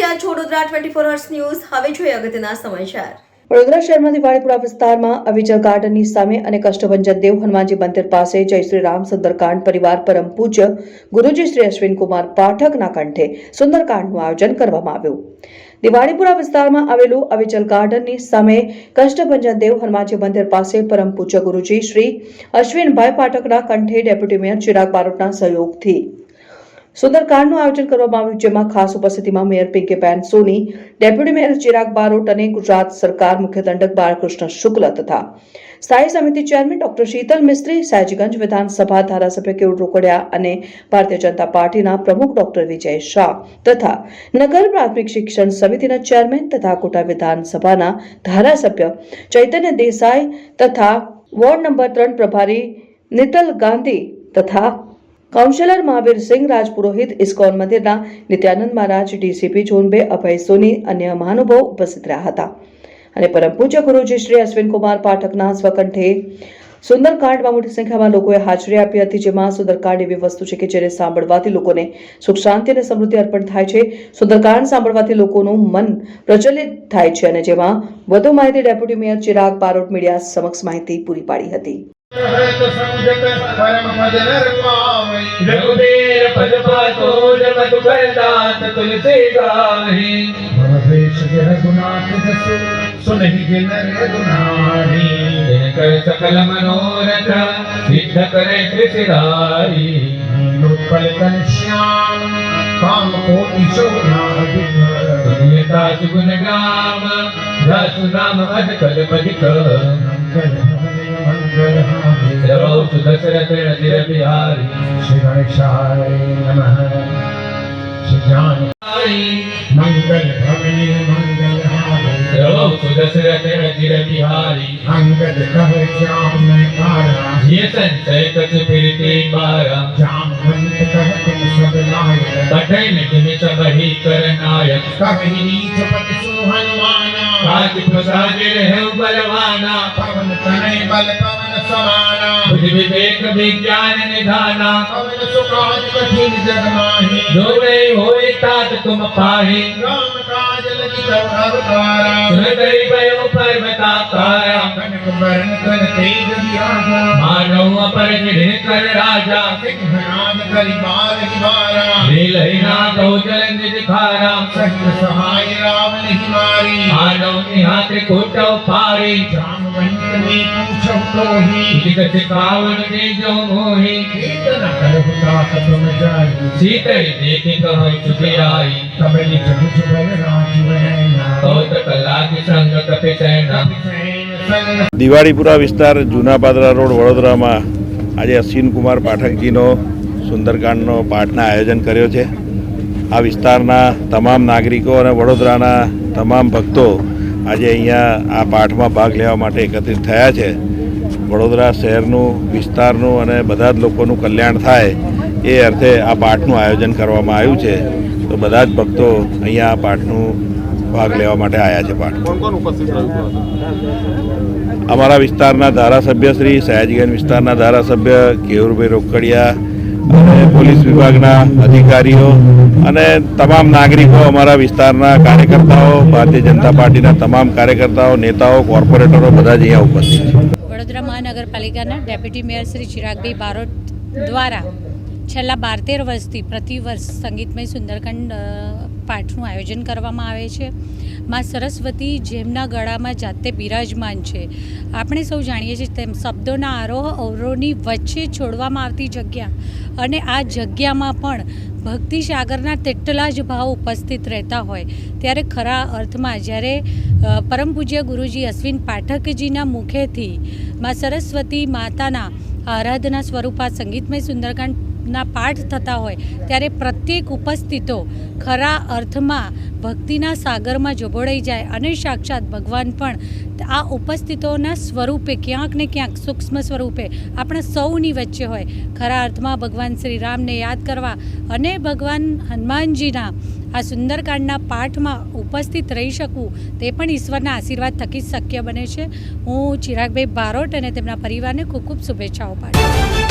રહ્યા છો Vadodara 24 hours news. હવે જોઈએ અગત્યના સમાચાર। વડોદરા શહેરમાં દિવાળીપુરા વિસ્તારમાં અવિચલ ગાર્ડનની સામે અને કષ્ટભંજન દેવ હનુમાનજી મંદિર પાસે જય શ્રી રામ સુંદરકાંડ પરિવાર પરમ પૂજ્ય ગુરુજી શ્રી અશ્વિન કુમાર પાઠકના કંઠે સુંદરકાંડનું આયોજન કરવામાં આવ્યું। દિવાળીપુરા વિસ્તારમાં આવેલું અવિચલ ગાર્ડનની સામે કષ્ટભંજન દેવ હનુમાનજી મંદિર પાસે પરમ પૂજ્ય ગુરુજી શ્રી અશ્વિનભાઈ પાઠકના કંઠે ડેપ્યુટી મેયર ચિરાગ બારોટના સહયોગથી સુંદરકાંડનું આયોજન કરવામાં આવ્યું, જેમાં ખાસ ઉપસ્થિતિમાં મેયર પિંકીબેન સોની, ડેપ્યુટી મેયર ચિરાગ બારોટ અને ગુજરાત સરકાર મુખ્ય દંડક બાળકૃષ્ણ શુક્લ તથા સ્થાયી સમિતિ ચેરમેન ડોક્ટર શીતલ મિસ્ત્રી, સયાજીગંજ વિધાનસભા ધારાસભ્ય કેયુર રોકડિયા અને ભારતીય જનતા પાર્ટીના પ્રમુખ ડોક્ટર વિજય શાહ તથા નગર પ્રાથમિક શિક્ષણ સમિતિના ચેરમેન તથા કોટા વિધાનસભાના ધારાસભ્ય ચૈતન્ય દેસાઈ તથા વોર્ડ નંબર 3 પ્રભારી નિતલ ગાંધી તથા કાઉન્સિલર મહાવીર સિંહ રાજપુરોહિત, ઇસ્કોન મંદિરના નિત્યાનંદ મહારાજ, ડીસીપી ઝોન 2 અભય સોની, અન્ય મહાનુભાવો ઉપસ્થિત રહ્યા હતા અને પરમ પૂજ્ય ગુરુજી શ્રી અશ્વિન કુમાર પાઠકના સ્વકંઠે સુંદરકાંડમાં મોટી સંખ્યામાં લોકોએ હાજરી આપી હતી, જેમાં સુંદરકાંડ એવી વસ્તુ છે કે જેને સાંભળવાથી લોકોને સુખ શાંતિ અને સમૃદ્ધિ અર્પણ થાય છે। સુંદરકાંડ સાંભળવાથી લોકોનું મન પ્રજ્વલિત થાય છે અને જેમાં વધુ માહિતી deputy mayor Chirag Barot media સમક્ષ માહિતી પૂરી પાડી હતી। रघुबीर पद पातो जब दुखदात तुलसी गाहि भवेश रघुनाथ जसु सुनहि गिन रघुनाही कर सकल मनोरथ सिद्ध करे कृषिराई लोकपल तन श्याम काम कोटि शोभा दुनियता सुगुण गाम रसु नाम अध कल पदिक मंगल दशरथ नदिर बिहारी श्री गणेशाय नमः। श्री जानकी मंगल भवने मंगल हारी दशरथ नदिर बिहारी अंगद कह श्याम कारा ये संचय कछ फिरते बारा जामवंत कह तुम सब नायक कठिन तुम सब ही कर नायक कहि नीच पद सुहनुमाना काज प्रसाद रहे बलवाना पवन तनय बल पवन समाना बुद्धि विवेक विज्ञान निधाना पवन सुकाज कठिन जग माहि जो नहीं होए तात तुम पाहि राम काज लगी तब अवतारा सुनतरि भयो पर्वताकारा कनक वर्ण कर तेज विराजा मानव अपरजिन कर राजा सिंहनाद करि बार हिमारा लीलहि नागौ जलंध दिखारा सहित सहाय रावण ही मारी मानव निहात कोटौ पारी जामवंत में पूछौ तोहि जित सिकावन दे जो मोहि कीर्तन करहु तात तुम जाई सीतै देखि कहै चुके आई कबली जगु जुबल राजीवनैना कौत कला की संग कपि सैना। દિવાળીપુરા વિસ્તાર જૂના પાદરા રોડ વડોદરામાં આજે અશ્વિન કુમાર પાઠકજીનો સુંદરકાંડનો પાઠના આયોજન કર્યો છે। આ વિસ્તારના તમામ નાગરિકો અને વડોદરાના તમામ ભક્તો આજે અહીંયા આ પાઠમાં ભાગ લેવા માટે એકત્રિત થયા છે। વડોદરા શહેરનું, વિસ્તારનું અને બધા જ લોકોનું કલ્યાણ થાય એ અર્થે આ પાઠનું આયોજન કરવામાં આવ્યું છે। તો બધા જ ભક્તો અહીંયા આ પાઠનું ભાગ લેવા માટે આવ્યા છે। પાઠ અમારા વિસ્તારના ધારાસભ્ય શ્રી, સયાજીગંજ વિસ્તારના ધારાસભ્ય કેયુરભાઈ રોકડિયા અને પોલીસ વિભાગના અધિકારીઓ અને તમામ નાગરિકો, અમારા વિસ્તારના કાર્યકર્તાઓ, ભારતીય જનતા પાર્ટીના તમામ કાર્યકર્તાઓ, નેતાઓ, કોર્પોરેટરો બધા જ અહીંયા ઉપસ્થિત છે। વડોદરા મહાનગરપાલિકાના ડેપ્યુટી મેયર શ્રી ચિરાગભાઈ બારોટ દ્વારા છેલ્લા 12-13 વર્ષથી પ્રતિવર્ષ સંગીતમય સુંદરકાંડ પાઠનું આયોજન કરવામાં આવે છે। માં સરસ્વતી જેમના ગળામાં જાતે બિરાજમાન છે। આપણે સૌ જાણીએ છીએ તેમ શબ્દોના આરોહ અવરોહની વચ્ચે છોડવામાં આવતી જગ્યા અને આ જગ્યામાં પણ ભક્તિ સાગરના તેટલા જ ભાવ ઉપસ્થિત રહેતા હોય ત્યારે ખરા અર્થમાં જ્યારે પરમ પૂજ્ય ગુરુજી અશ્વિન પાઠકજીના મુખેથી માં સરસ્વતી માતાના આરાધના સ્વરૂપા સંગીતમય સુંદરકાંડ ના પાઠ થતા હોય ત્યારે પ્રત્યેક ઉપસ્થિતો ખરા અર્થમાં ભક્તિના સાગરમાં જોબોળાઈ જાય અને સાક્ષાત ભગવાન પણ આ ઉપસ્થિતોના સ્વરૂપે ક્યાંક ને ક્યાંક સૂક્ષ્મ સ્વરૂપે આપણા સૌની વચ્ચે હોય। ખરા અર્થમાં ભગવાન શ્રી રામને યાદ કરવા અને ભગવાન હનુમાનજીના આ સુંદરકાંડના પાઠમાં ઉપસ્થિત રહી શકવું તે પણ ઈશ્વરના આશીર્વાદ થકી શક્ય બને છે। હું ચિરાગભાઈ બારોટ અને તેમના પરિવારને ખૂબ ખૂબ શુભેચ્છાઓ પાઠવું છું।